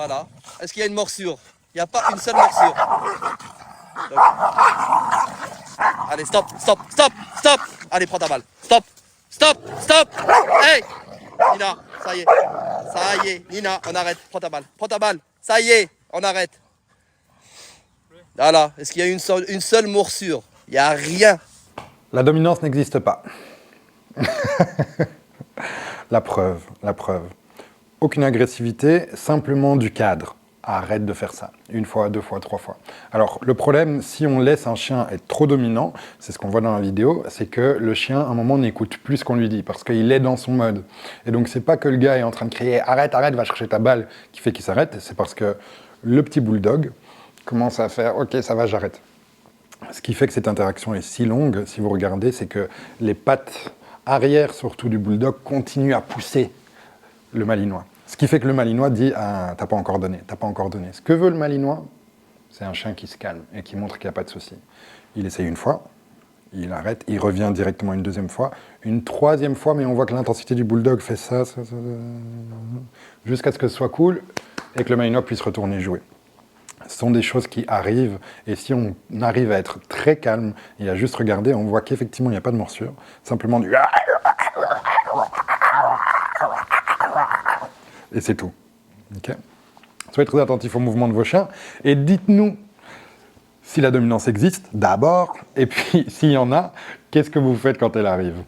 Voilà. Est-ce qu'il y a une morsure? Il n'y a pas une seule morsure. Donc... Allez, stop, stop, stop, stop. Allez, prends ta balle. Stop, stop, stop. Hey, Nina, ça y est. Ça y est, Nina, on arrête. Prends ta balle. Prends ta balle. Ça y est, on arrête. Voilà. Est-ce qu'il y a une seule morsure? Il n'y a rien. La dominance n'existe pas. La preuve. Aucune agressivité, simplement du cadre. Arrête de faire ça. 1 fois, 2 fois, 3 fois. Alors, le problème, si on laisse un chien être trop dominant, c'est ce qu'on voit dans la vidéo, c'est que le chien, à un moment, n'écoute plus ce qu'on lui dit, parce qu'il est dans son mode. Et donc, c'est pas que le gars est en train de crier « Arrête, arrête, va chercher ta balle » qui fait qu'il s'arrête, c'est parce que le petit bulldog commence à faire « Ok, ça va, j'arrête ». Ce qui fait que cette interaction est si longue, si vous regardez, c'est que les pattes arrière, surtout du bulldog, continuent à pousser le malinois. Ce qui fait que le malinois dit « Ah, t'as pas encore donné, t'as pas encore donné ». Ce que veut le malinois, c'est un chien qui se calme et qui montre qu'il n'y a pas de souci. Il essaye 1 fois, il arrête, il revient directement une 2e fois, une 3e fois, mais on voit que l'intensité du bulldog fait ça, jusqu'à ce que ce soit cool et que le malinois puisse retourner jouer. Ce sont des choses qui arrivent, et si on arrive à être très calme et à juste regarder, on voit qu'effectivement il n'y a pas de morsure, simplement du... Et c'est tout. Okay. Soyez très attentifs au mouvement de vos chiens, et dites-nous si la dominance existe, d'abord, et puis s'il y en a, qu'est-ce que vous faites quand elle arrive?